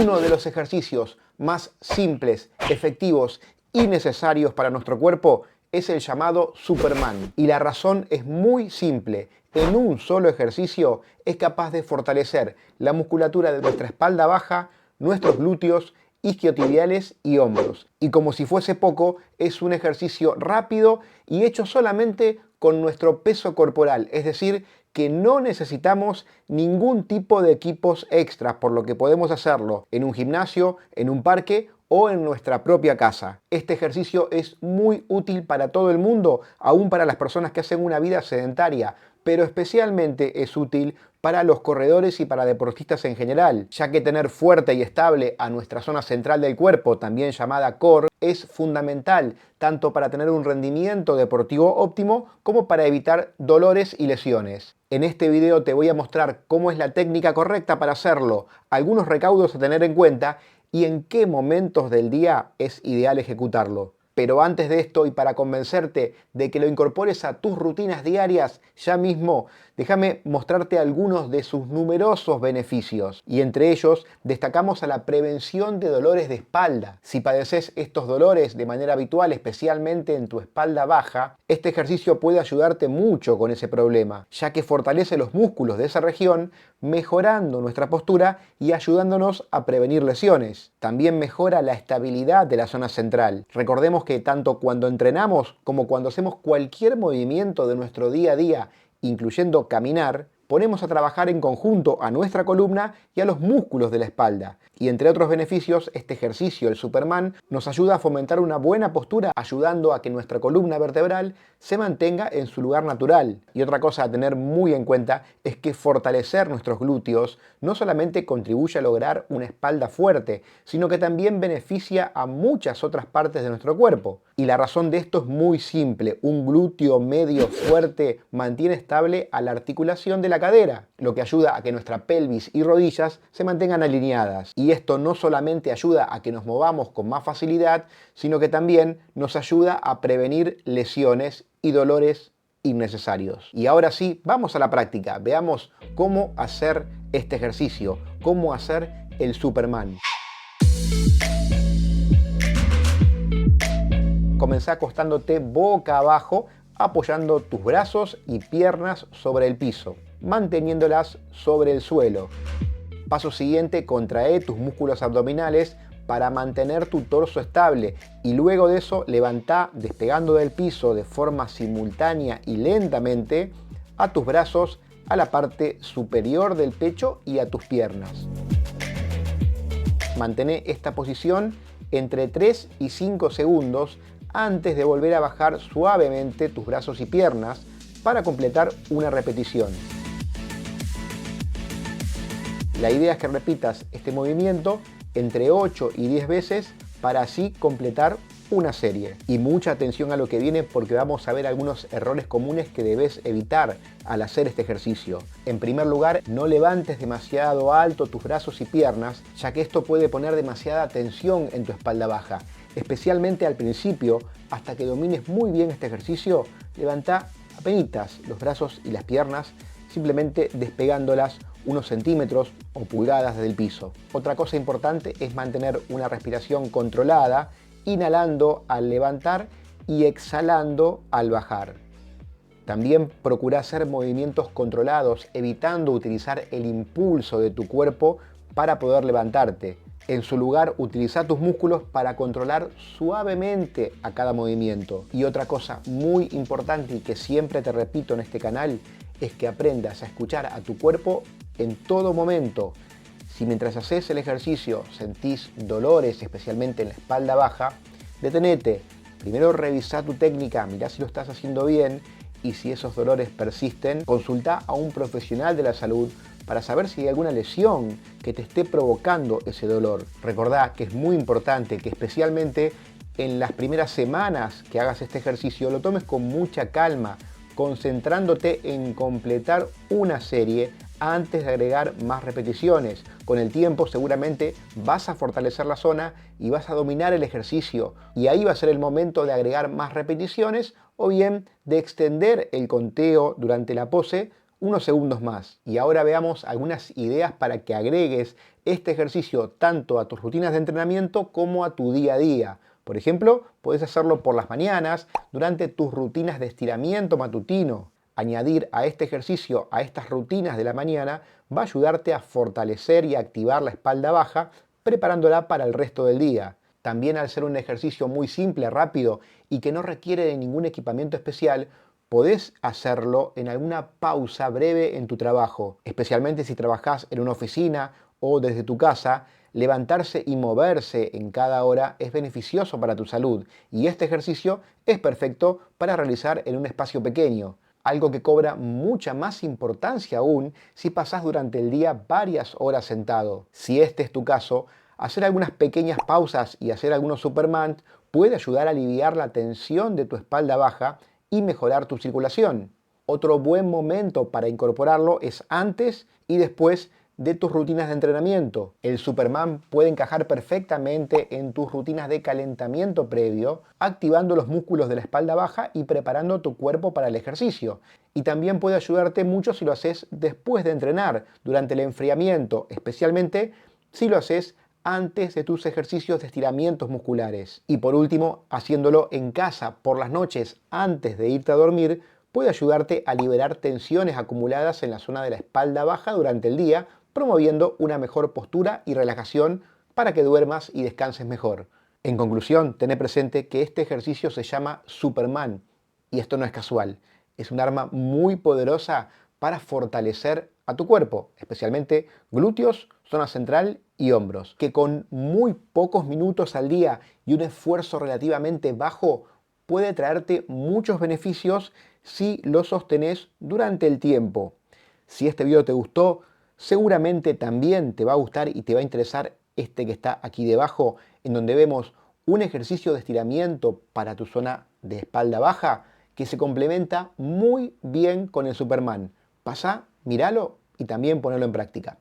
Uno de los ejercicios más simples, efectivos y necesarios para nuestro cuerpo es el llamado Superman. Y la razón es muy simple. En un solo ejercicio es capaz de fortalecer la musculatura de nuestra espalda baja, nuestros glúteos, isquiotibiales y hombros. Y como si fuese poco, es un ejercicio rápido y hecho solamente con nuestro peso corporal, es decir, que no necesitamos ningún tipo de equipos extras, por lo que podemos hacerlo en un gimnasio, en un parque o en nuestra propia casa. Este ejercicio es muy útil para todo el mundo, aún para las personas que hacen una vida sedentaria, pero especialmente es útil para los corredores y para deportistas en general, ya que tener fuerte y estable a nuestra zona central del cuerpo, también llamada core, es fundamental tanto para tener un rendimiento deportivo óptimo como para evitar dolores y lesiones. En este video te voy a mostrar cómo es la técnica correcta para hacerlo, algunos recaudos a tener en cuenta y en qué momentos del día es ideal ejecutarlo. Pero antes de esto, y para convencerte de que lo incorpores a tus rutinas diarias ya mismo, déjame mostrarte algunos de sus numerosos beneficios. Y entre ellos destacamos a la prevención de dolores de espalda. Si padeces estos dolores de manera habitual, especialmente en tu espalda baja, este ejercicio puede ayudarte mucho con ese problema, ya que fortalece los músculos de esa región, mejorando nuestra postura y ayudándonos a prevenir lesiones. También mejora la estabilidad de la zona central. Recordemos que tanto cuando entrenamos como cuando hacemos cualquier movimiento de nuestro día a día, incluyendo caminar, ponemos a trabajar en conjunto a nuestra columna y a los músculos de la espalda. Y entre otros beneficios, este ejercicio, el Superman, nos ayuda a fomentar una buena postura, ayudando a que nuestra columna vertebral se mantenga en su lugar natural. Y otra cosa a tener muy en cuenta es que fortalecer nuestros glúteos no solamente contribuye a lograr una espalda fuerte, sino que también beneficia a muchas otras partes de nuestro cuerpo. Y la razón de esto es muy simple. Un glúteo medio fuerte mantiene estable a la articulación de la cadera, lo que ayuda a que nuestra pelvis y rodillas se mantengan alineadas. Y esto no solamente ayuda a que nos movamos con más facilidad, sino que también nos ayuda a prevenir lesiones y dolores innecesarios. Y ahora sí, vamos a la práctica. Veamos cómo hacer este ejercicio, cómo hacer el Superman. Comenzá acostándote boca abajo, apoyando tus brazos y piernas sobre el piso, manteniéndolas sobre el suelo. Paso siguiente, contrae tus músculos abdominales para mantener tu torso estable y luego de eso levantá despegando del piso de forma simultánea y lentamente a tus brazos a la parte superior del pecho y a tus piernas. Mantén esta posición entre 3 y 5 segundos antes de volver a bajar suavemente tus brazos y piernas para completar una repetición. La idea es que repitas este movimiento entre 8 y 10 veces para así completar una serie. Y mucha atención a lo que viene porque vamos a ver algunos errores comunes que debes evitar al hacer este ejercicio. En primer lugar, no levantes demasiado alto tus brazos y piernas, ya que esto puede poner demasiada tensión en tu espalda baja. Especialmente al principio, hasta que domines muy bien este ejercicio, levanta apenitas los brazos y las piernas, simplemente despegándolas unos centímetros o pulgadas del piso. Otra cosa importante es mantener una respiración controlada, inhalando al levantar y exhalando al bajar. También procura hacer movimientos controlados, evitando utilizar el impulso de tu cuerpo para poder levantarte. En su lugar, utiliza tus músculos para controlar suavemente a cada movimiento. Y otra cosa muy importante y que siempre te repito en este canal es que aprendas a escuchar a tu cuerpo en todo momento. Si mientras haces el ejercicio sentís dolores, especialmente en la espalda baja, detenete. Primero revisa tu técnica, mirá si lo estás haciendo bien y si esos dolores persisten, consulta a un profesional de la salud para saber si hay alguna lesión que te esté provocando ese dolor. Recordá que es muy importante que especialmente en las primeras semanas que hagas este ejercicio lo tomes con mucha calma, concentrándote en completar una serie antes de agregar más repeticiones. Con el tiempo seguramente vas a fortalecer la zona y vas a dominar el ejercicio y ahí va a ser el momento de agregar más repeticiones o bien de extender el conteo durante la pose unos segundos más. Y ahora veamos algunas ideas para que agregues este ejercicio tanto a tus rutinas de entrenamiento como a tu día a día. Por ejemplo, puedes hacerlo por las mañanas, durante tus rutinas de estiramiento matutino. Añadir a este ejercicio, a estas rutinas de la mañana, va a ayudarte a fortalecer y activar la espalda baja, preparándola para el resto del día. También, al ser un ejercicio muy simple, rápido y que no requiere de ningún equipamiento especial, podés hacerlo en alguna pausa breve en tu trabajo, especialmente si trabajás en una oficina o desde tu casa. Levantarse y moverse en cada hora es beneficioso para tu salud, y este ejercicio es perfecto para realizar en un espacio pequeño, algo que cobra mucha más importancia aún si pasás durante el día varias horas sentado. Si este es tu caso, hacer algunas pequeñas pausas y hacer algunos Superman puede ayudar a aliviar la tensión de tu espalda baja y mejorar tu circulación. Otro buen momento para incorporarlo es antes y después de tus rutinas de entrenamiento. El Superman puede encajar perfectamente en tus rutinas de calentamiento previo, activando los músculos de la espalda baja y preparando tu cuerpo para el ejercicio. Y también puede ayudarte mucho si lo haces después de entrenar, durante el enfriamiento, especialmente si lo haces antes de tus ejercicios de estiramientos musculares. Y por último, haciéndolo en casa por las noches antes de irte a dormir, puede ayudarte a liberar tensiones acumuladas en la zona de la espalda baja durante el día, promoviendo una mejor postura y relajación para que duermas y descanses mejor. En conclusión, ten presente que este ejercicio se llama Superman, y esto no es casual. Es un arma muy poderosa para fortalecer a tu cuerpo, especialmente glúteos, zona central y hombros, que con muy pocos minutos al día y un esfuerzo relativamente bajo puede traerte muchos beneficios si lo sostenés durante el tiempo. Si este video te gustó, seguramente también te va a gustar y te va a interesar este que está aquí debajo, en donde vemos un ejercicio de estiramiento para tu zona de espalda baja que se complementa muy bien con el Superman. Pasá, míralo y también ponelo en práctica.